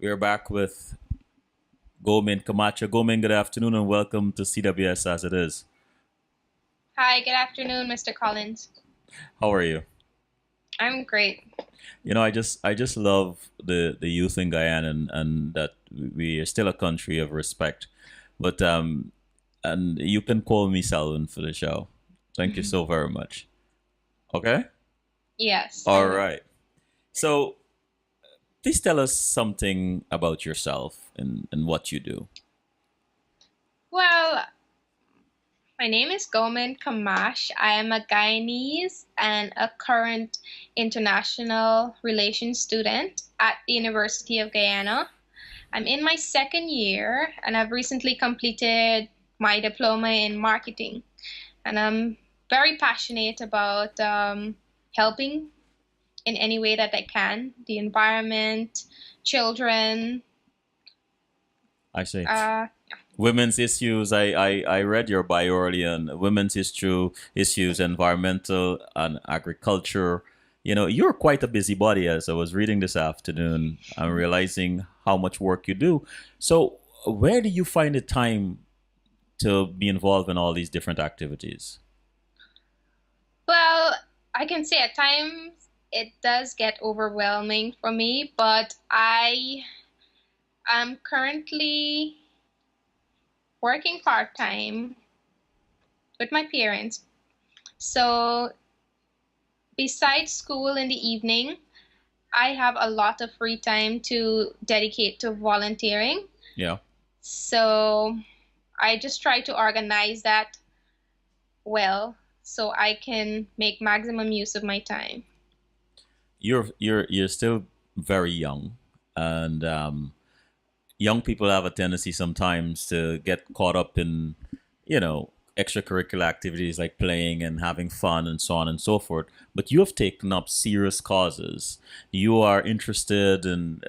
We're back with Gomin Camacho. Gomin, good afternoon and welcome to CWS as it is. Hi, good afternoon, Mr. Collins. How are you? I'm great. I just love the youth in Guyana and that we are still a country of respect. But and you can call me Salvin for the show. Thank you so very much. Okay? Yes, I All will. right. So please tell us something about yourself and what you do. Well, my name is Gomin Camacho. I am a Guyanese and a current international relations student at the University of Guyana. I'm in my second year and I've recently completed my diploma in marketing. And I'm very passionate about helping in any way that I can the environment, children. I see. Uh, Women's issues. I read your bio earlier on women's issues, environmental and agriculture. You're quite a busybody as I was reading this afternoon. I'm realizing how much work you do. So, where do you find the time to be involved in all these different activities? well, I can say at times it does get overwhelming for me, but I am currently working part time with my parents. So, besides school in the evening, I have a lot of free time to dedicate to volunteering. Yeah. So, I just try to organize that well so I can make maximum use of my time. You're still very young, and young people have a tendency sometimes to get caught up in, extracurricular activities like playing and having fun and so on and so forth. But you have taken up serious causes. You are interested in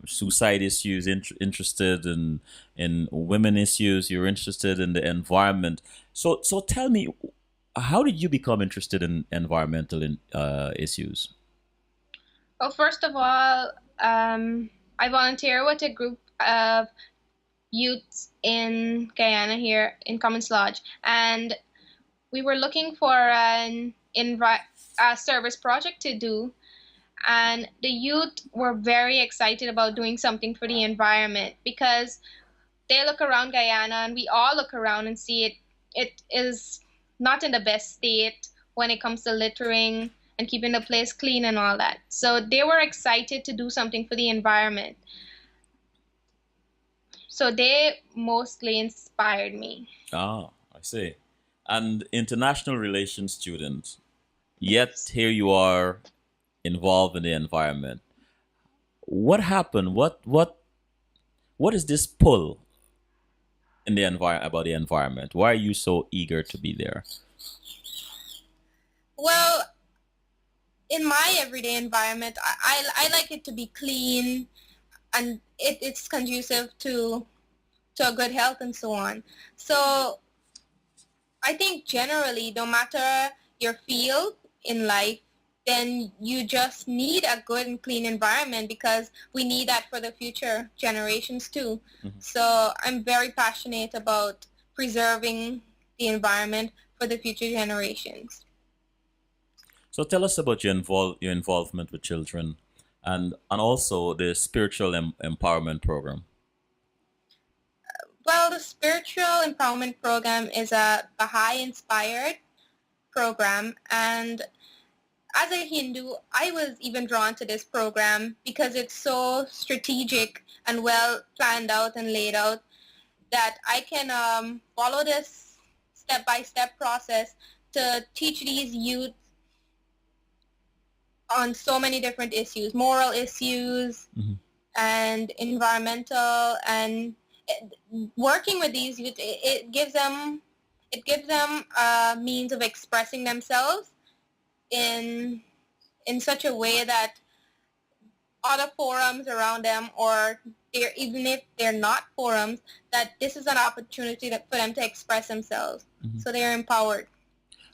suicide issues, interested in women issues. You're interested in the environment. So tell me, how did you become interested in environmental issues? Well, first of all, I volunteer with a group of youths in Guyana here in Commons Lodge, and we were looking for a service project to do, and the youth were very excited about doing something for the environment because they look around Guyana and we all look around and see it is not in the best state when it comes to littering and keeping the place clean and all that. So they were excited to do something for the environment. So they mostly inspired me. Ah, I see. And international relations student, yet here you are involved in the environment. What happened? What is this pull in the environment about the environment? Why are you so eager to be there? Well, in my everyday environment, I like it to be clean and it's conducive to a good health and so on. So I think generally, no matter your field in life, then you just need a good and clean environment because we need that for the future generations too. Mhm. So I'm very passionate about preserving the environment for the future generations. So tell us about your involvement with children, and also the spiritual empowerment program. Well, the spiritual empowerment program is a Baha'i inspired program, and as a Hindu, I was even drawn to this program because it's so strategic and well planned out and laid out that I can follow this step-by-step process to teach these youth on so many different issues, moral issues Mhm. and environmental, and working with these youth, it gives them a means of expressing themselves in in such a way that other forums around them or even if they're not forums, that this is an opportunity for them to express themselves. Mhm. So they're empowered.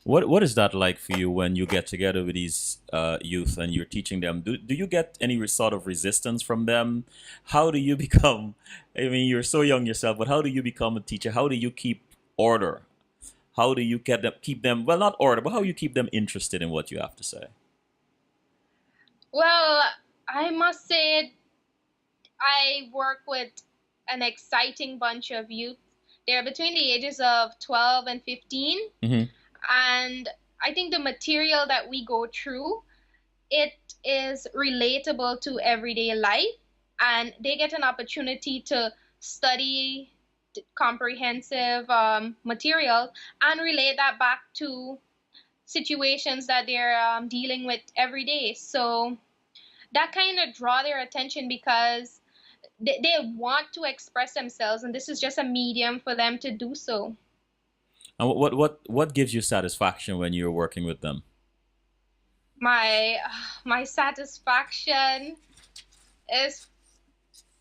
What is that like for you when you get together with these youth and you're teaching them? Do you get any sort of resistance from them? How do you become? I mean, you're so young yourself, but how do you become a teacher? How do you keep order? How do you keep them well, not order, but how you keep them interested in what you have to say? Well, I must say I work with an exciting bunch of youth. They're between the ages of 12 and 15, Hmm. and I think the material that we go through, it is relatable to everyday life, and they get an opportunity to study comprehensive material and relate that back to situations that they're dealing with every day. So that kind of draw their attention because they want to express themselves, and this is just a medium for them to do so. And what gives you satisfaction when you're working with them? My my satisfaction is,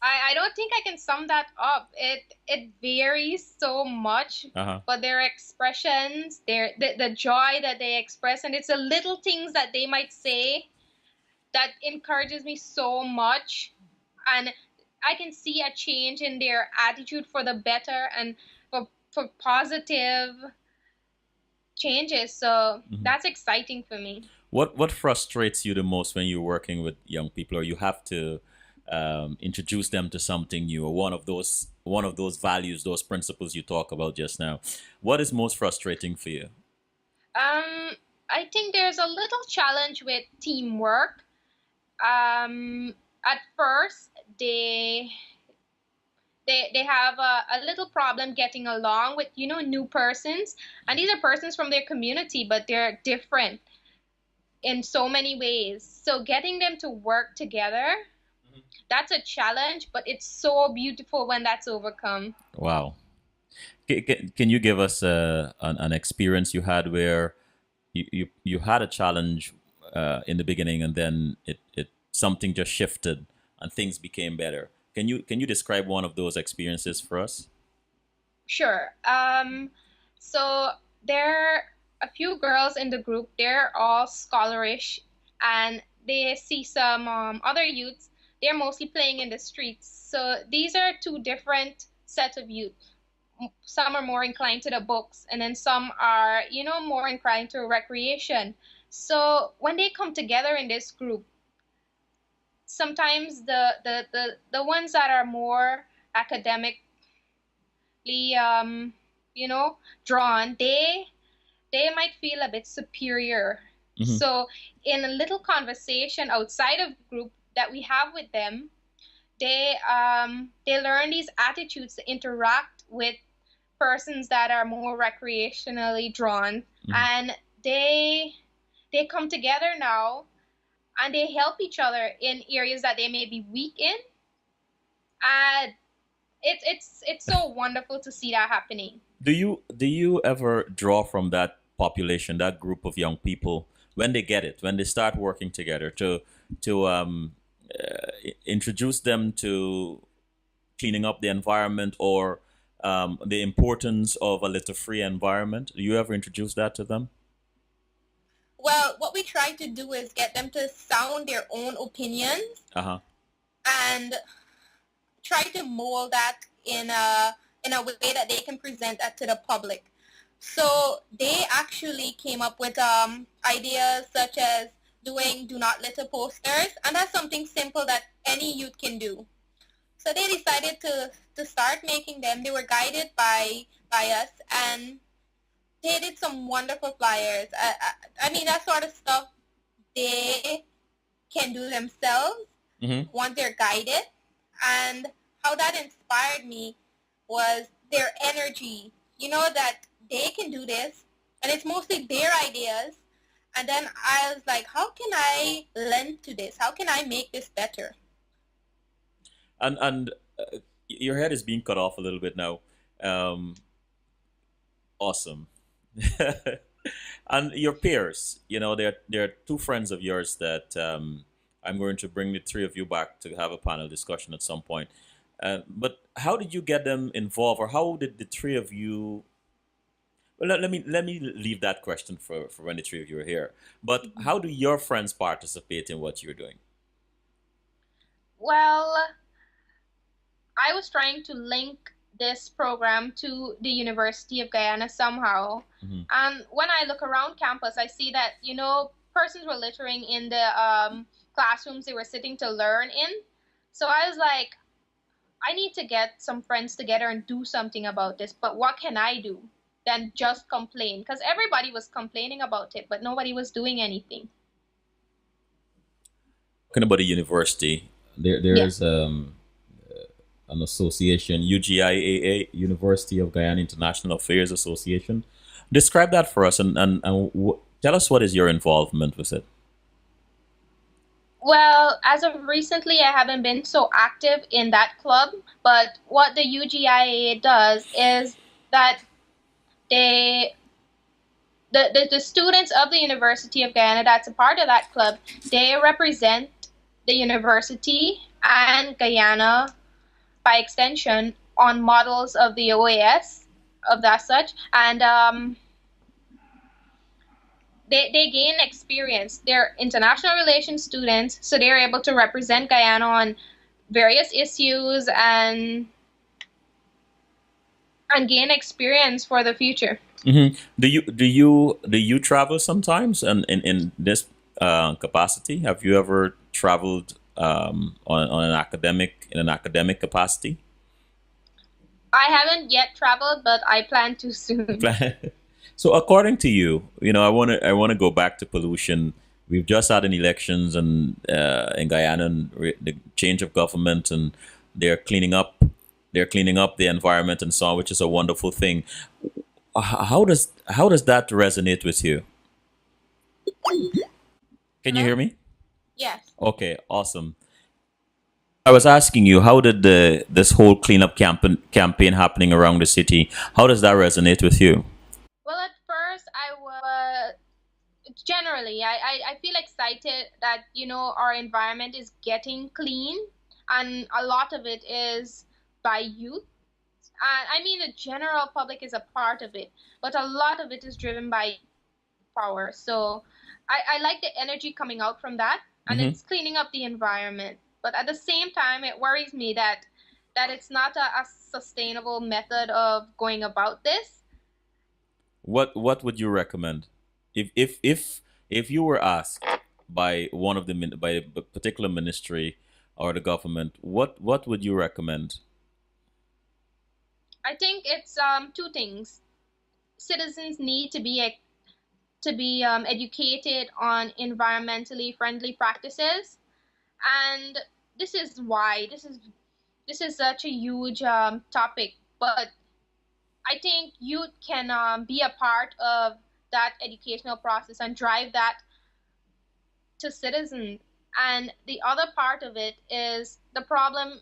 I don't think I can sum that up. It varies so much, Uh huh. but their expressions, the joy that they express, and it's the little things that they might say that encourages me so much. And I can see a change in their attitude for the better and for positive changes. So Hmm. that's exciting for me. What frustrates you the most when you're working with young people, or you have to introduce them to something new, or one of those values, those principles you talk about just now? What is most frustrating for you? Um, I think there's a little challenge with teamwork. At first, they have a little problem getting along with new persons, and these are persons from their community, but they're different in so many ways. So getting them to work together, that's a challenge, but it's so beautiful when that's overcome. Wow. Can you give us an experience you had where you had a challenge in the beginning, and then it something just shifted and things became better? Can you describe one of those experiences for us? Sure. So there are a few girls in the group. They're all scholarish, and they see some other youths. They're mostly playing in the streets. So these are two different sets of youth. Some are more inclined to the books, and then some are, more inclined to recreation. So when they come together in this group, sometimes the ones that are more academically you know drawn, they might feel a bit superior. Hmm. So in a little conversation outside of the group that we have with them, they learn these attitudes to interact with persons that are more recreationally drawn, Hmm. and they come together now, and they help each other in areas that they may be weak in, and it's so wonderful to see that happening. Do you ever draw from that population, that group of young people, when they get it, when they start working together, to introduce them to cleaning up the environment, or the importance of a litter free environment? Do you ever introduce that to them? Well, what we try to do is get them to sound their own opinions Uh huh. and try to mold that in a way that they can present that to the public. So they actually came up with ideas such as doing do not litter posters, and that's something simple that any youth can do. So they decided to start making them. They were guided by us, and they did some wonderful flyers. I mean, that sort of stuff they can do themselves Mm-hmm. once they're guided. And how that inspired me was their energy. You know that they can do this, and it's mostly their ideas. And then I was like, how can I lend to this? How can I make this better? And your head is being cut off a little bit now. Um, awesome. And your peers, there are two friends of yours that I'm going to bring the three of you back to have a panel discussion at some point. But how did you get them involved, or how did the three of you Well, let me leave that question for when the three of you are here. But Mhm. how do your friends participate in what you're doing? Well, I was trying to link this program to the University of Guyana somehow. Hmm. And when I look around campus, I see that, persons were littering in the classrooms they were sitting to learn in. So I was like, I need to get some friends together and do something about this. But what can I do than just complain? Because everybody was complaining about it, but nobody was doing anything. Talking about the university, there Yeah. is an association, UGIAA, University of Guyana International Affairs Association. Describe that for us, and tell us what is your involvement with it. Well, as of recently, I haven't been so active in that club, but what the UGIA does is that they, the students of the University of Guyana that's a part of that club, they represent the university and Guyana by extension on models of the OAS of that such, and they gain experience. They're international relations students, so they're able to represent Guyana on various issues and gain experience for the future. Hmm. Do you travel sometimes, and in this capacity? Have you ever traveled on an academic capacity? I haven't yet traveled, but I plan to soon. So according to you, I want to go back to pollution. We've just had an elections and in Guyana, and the change of government, and they're cleaning up they're cleaning up the environment and so on, which is a wonderful thing. How does that resonate with you? Can you Hello? hear me? Yes. Okay, awesome. I was asking you, how did this whole cleanup campaign happening around the city, how does that resonate with you? Well, at first, I was generally, I feel excited that, our environment is getting clean, and a lot of it is by youth. I mean, the general public is a part of it, but a lot of it is driven by power. So I like the energy coming out from that, and Hmm. it's cleaning up the environment. But at the same time, it worries me that it's not a sustainable method of going about this. What would you recommend if you were asked by one of the by a particular ministry or the government, what would you recommend? I think it's two things. Citizens need to be educated on environmentally friendly practices, and this is why this is such a huge topic. But I think youth can be a part of that educational process and drive that to citizens. And the other part of it is the problem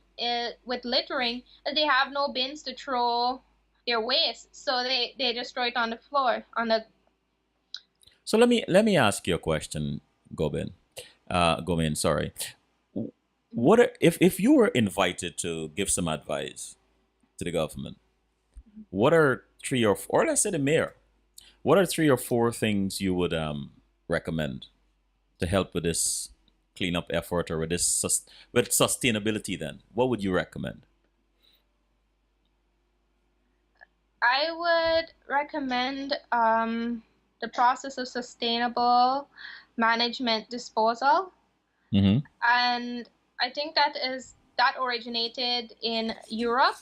with littering is they have no bins to throw their waste, so they just throw it on the floor on the. So let me ask you a question, Gobin. Gomin, sorry. If you were invited to give some advice to the government, what are three or let's say the mayor, what are three or four things you would recommend to help with this cleanup effort, or with with sustainability? Then what would you recommend? I would recommend the process of sustainable management disposal, Hmm. and I think that originated in Europe,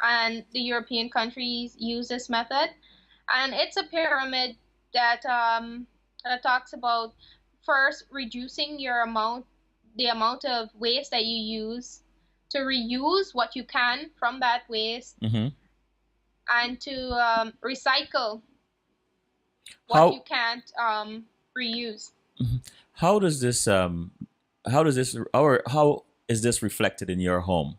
and the European countries use this method, and it's a pyramid that talks about first reducing the amount of waste that you use, to reuse what you can from that waste, Hmm. and to recycle what you How can't reuse. how does this how does this or how is this reflected in your home,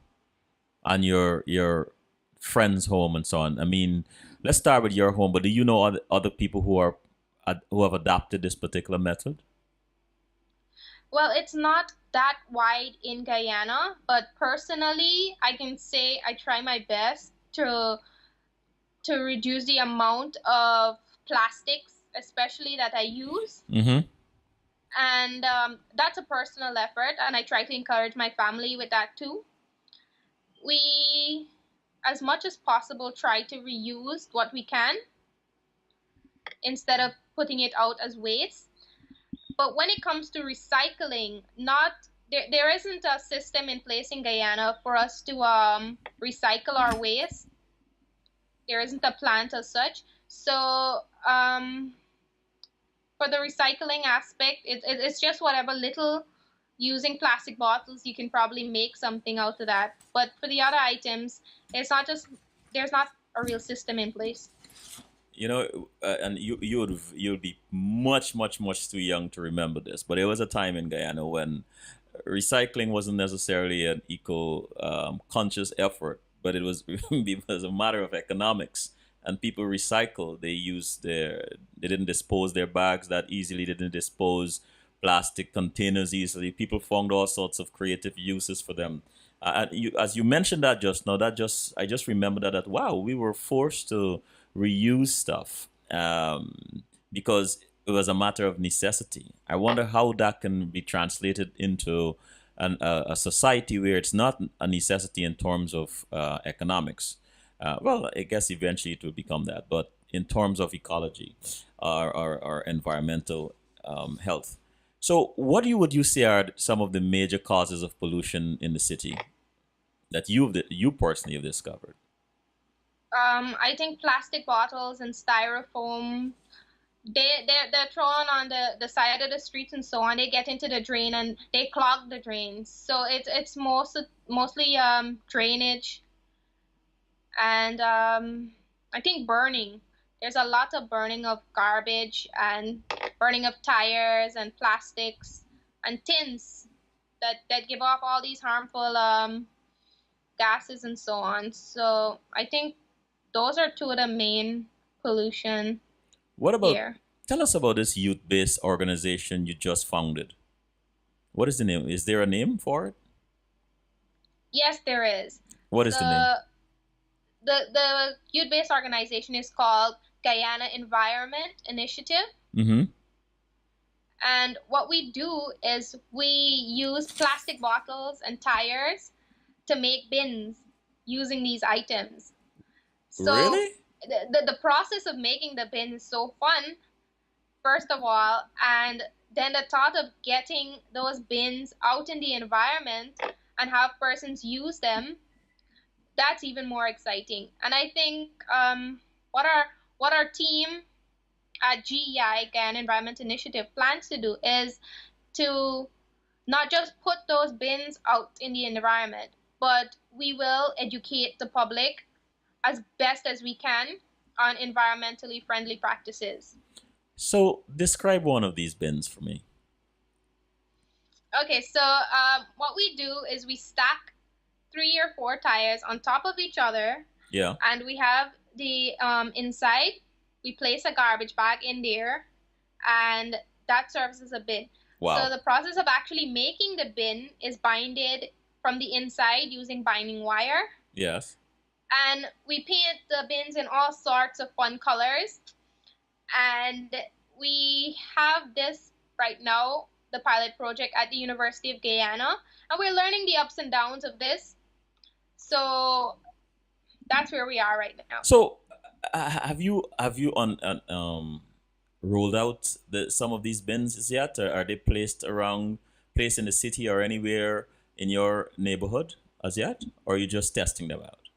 and your friend's home, and so on? I mean, let's start with your home. But do you know other people who have adopted this particular method? Well, it's not that wide in Guyana, but personally, I can say I try my best to reduce the amount of plastics, especially that I use. Mm-hmm. And that's a personal effort, and I try to encourage my family with that too. We, as much as possible, try to reuse what we can instead of putting it out as waste. But when it comes to recycling, not there isn't a system in place in Guyana for us to recycle our waste. There isn't a plant as such. So for the recycling aspect, it's just whatever little using plastic bottles, you can probably make something out of that. But for the other items, it's not just there's not a real system in place. You know, and you'd be much too young to remember this, but there was a time in Guyana when recycling wasn't necessarily an eco conscious effort, but it was it was a matter of economics. And people recycle. They didn't dispose their bags that easily. They didn't dispose plastic containers easily. People found all sorts of creative uses for them. As you mentioned that just now, I just remembered that wow, we were forced to reuse stuff because it was a matter of necessity. I wonder how that can be translated into a society where it's not a necessity in terms of economics. Well, I guess eventually it will become that, but in terms of ecology or environmental health. So, what would you say are some of the major causes of pollution in the city that you personally have discovered? I think plastic bottles and styrofoam they're thrown on the side of the streets and so on. They get into the drain and they clog the drains. So it's mostly drainage and I think burning. There's a lot of burning of garbage and burning of tires and plastics and tins that give off all these harmful gases and so on. So I think those are two of the main pollution What about here. tell us about this youth-based organization you just founded? What is the name? Is there a name for it? Yes, there is. What is the name? The the youth-based organization is called Guyana Environment Initiative. Mm-hmm. And what we do is we use plastic bottles and tires to make bins using these items. So Really? the process of making the bin is so fun, first of all, and then the thought of getting those bins out in the environment and have persons use them, that's even more exciting. And I think what our team at GEI, Guyana Environment Initiative, plans to do is to not just put those bins out in the environment, but we will educate the public as best as we can on environmentally friendly practices. So describe one of these bins for me. Okay, so what we do is we stack 3 or 4 tires on top of each other, Yeah. and we have the inside. We place a garbage bag in there, and that serves as a bin. So Wow. the process of actually making the bin is binded from the inside using binding wire, Yes. and we paint the bins in all sorts of fun colors. And we have this right now, the pilot project at the University of Guyana, and we're learning the ups and downs of this. So that's where we are right now. So have you rolled out some of these bins yet? Or are they placed in the city or anywhere in your neighborhood as yet? Or are you just testing them out?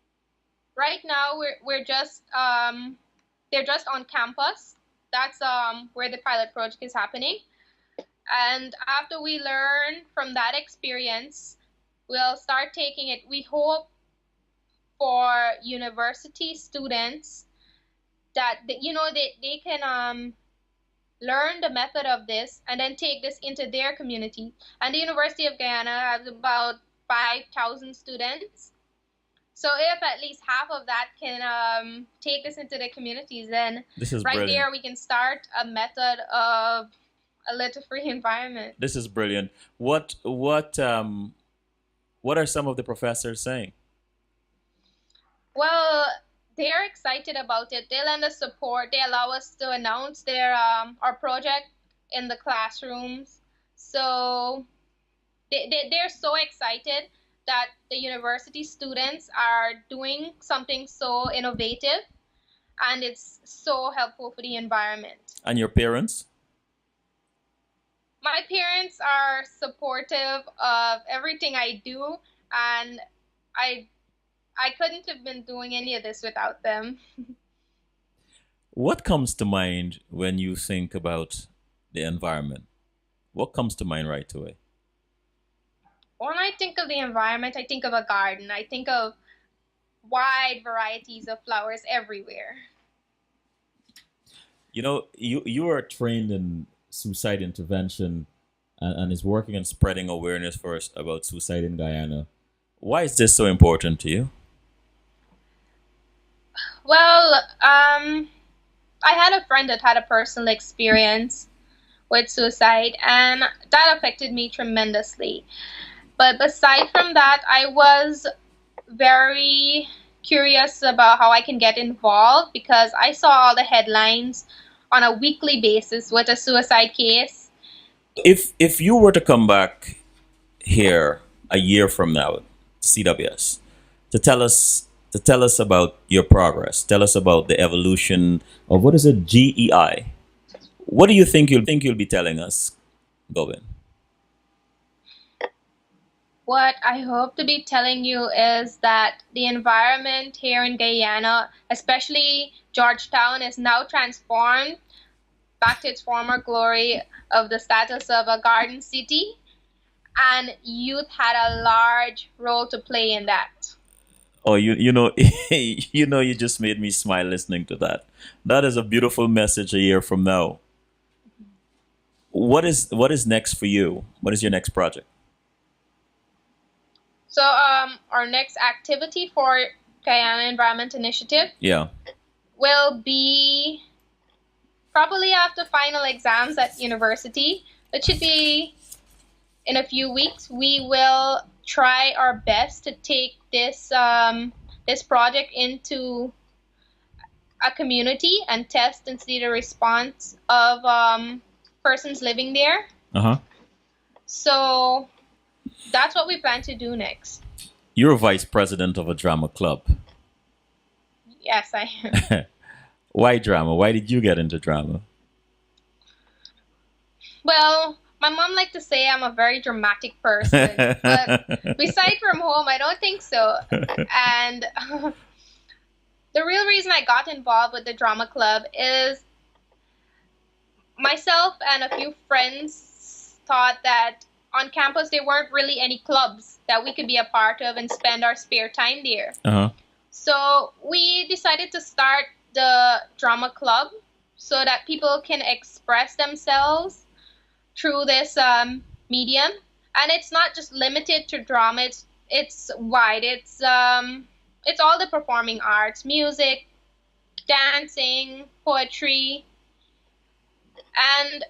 Right now, we're just they're just on campus. That's where the pilot project is happening. And after we learn from that experience, we'll start taking it. We hope for university students that they can learn the method of this and then take this into their community. And the University of Guyana has about 5,000 students. So if at least half of that can take this into the communities, then This is right brilliant. there we can start a method of a litter-free environment. This is brilliant. What are some of the professors saying? Well, they're excited about it. They lend us support. They allow us to announce their our project in the classrooms. So they're so excited that the university students are doing something so innovative, and it's so helpful for the environment. And your parents? My parents are supportive of everything I do, and I I couldn't have been doing any of this without them. What comes to mind when you think about the environment? What comes to mind right away? When I think of the environment, I think of a garden. I think of wide varieties of flowers everywhere. You know, you are trained in suicide intervention and is working on spreading awareness for us about suicide in Guyana. Why is this so important to you? Well, I had a friend that had a personal experience with suicide, and that affected me tremendously. But aside from that, I was very curious about how I can get involved because I saw all the headlines on a weekly basis with a suicide case. If you were to come back here a year from now, CWS, to tell us about your progress, tell us about the evolution of what is it, GEI. What do you think you'll be telling us, Govind? What I hope to be telling you is that the environment here in Guyana, especially Georgetown, is now transformed back to its former glory of the status of a garden city, and youth had a large role to play in that. Oh, you know, you know, you just made me smile listening to that. That is a beautiful message a year from now. What is next for you? What is your next project? So, our next activity for Guyana Environment Initiative Yeah. will be probably after final exams at university. It should be in a few weeks. We will try our best to take this project into a community and test and see the response of persons living there. Uh huh. So that's what we plan to do next. You're a vice president of a drama club. Yes, I am. Why drama? Why did you get into drama? Well, my mom liked to say I'm a very dramatic person, but beside from home, I don't think so. And the real reason I got involved with the drama club is myself and a few friends thought that on campus there weren't really any clubs that we could be a part of and spend our spare time there. Uh huh. So we decided to start the drama club so that people can express themselves through this medium. And it's not just limited to drama. It's wide. It's all the performing arts, music, dancing, poetry, and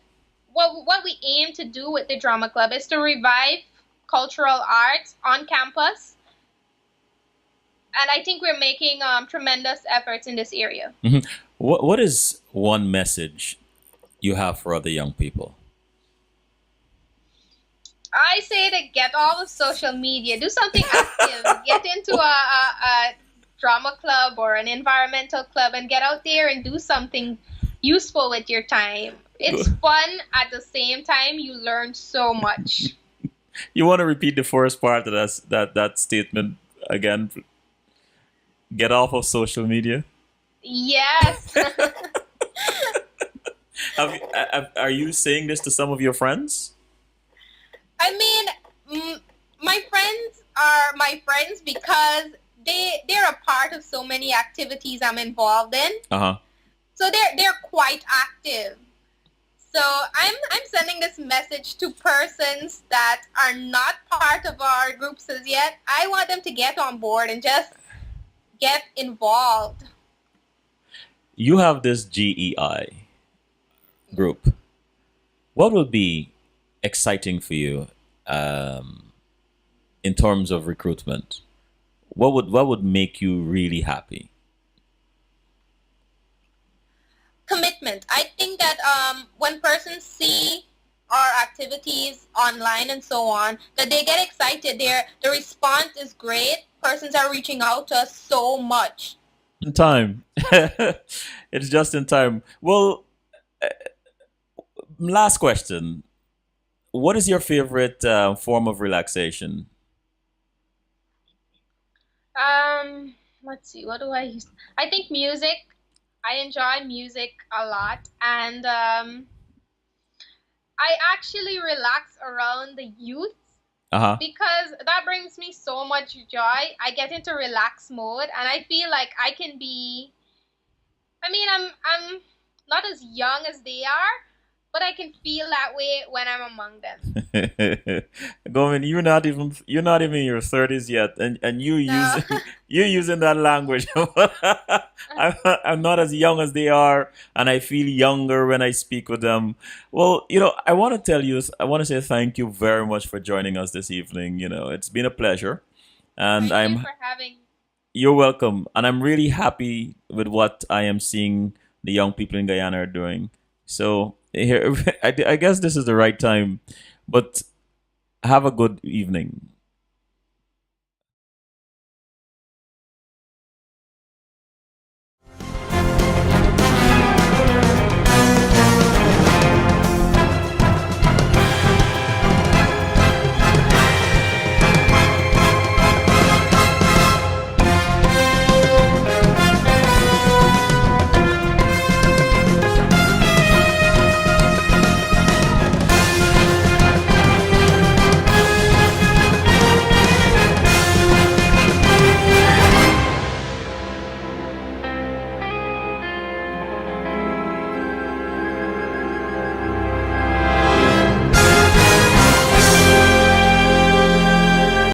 what we aim to do with the drama club is to revive cultural arts on campus, and I think we're making tremendous efforts in this area. Hmm. What is one message you have for other young people? I say to get off of social media, do something active, get into a drama club or an environmental club, and get out there and do something useful with your time. It's fun at the same time. You learn so much. You want to repeat the first part of that statement again? Get off of social media. Yes. Are you saying this to some of your friends? I mean, my friends are my friends because they're a part of so many activities I'm involved in. Uh huh. So they're quite active. So I'm sending this message to persons that are not part of our groups as yet. I want them to get on board and just get involved. You have this GEI group. What would be exciting for you in terms of recruitment? What would make you really happy? excitement. I think that when persons see our activities online and so on, that they get excited. The response is great. Persons are reaching out to us so much. In time. It's just in time. Well, last question. What is your favorite form of relaxation? Let's see. What do I use? I think music. I enjoy music a lot, and I actually relax around the youth Uh huh. because that brings me so much joy. I get into relax mode, and I feel like I can be. I mean, I'm not as young as they are, but I can feel that way when I'm among them. Gomin, you're not even in your 30s yet, and you No. using you're using that language. I'm not as young as they are, and I feel younger when I speak with them. Well, I want to tell you, I want to say thank you very much for joining us this evening. It's been a pleasure, and Thank you I'm for having. you're welcome, and I'm really happy with what I am seeing the young people in Guyana are doing. So here, I guess this is the right time, but have a good evening.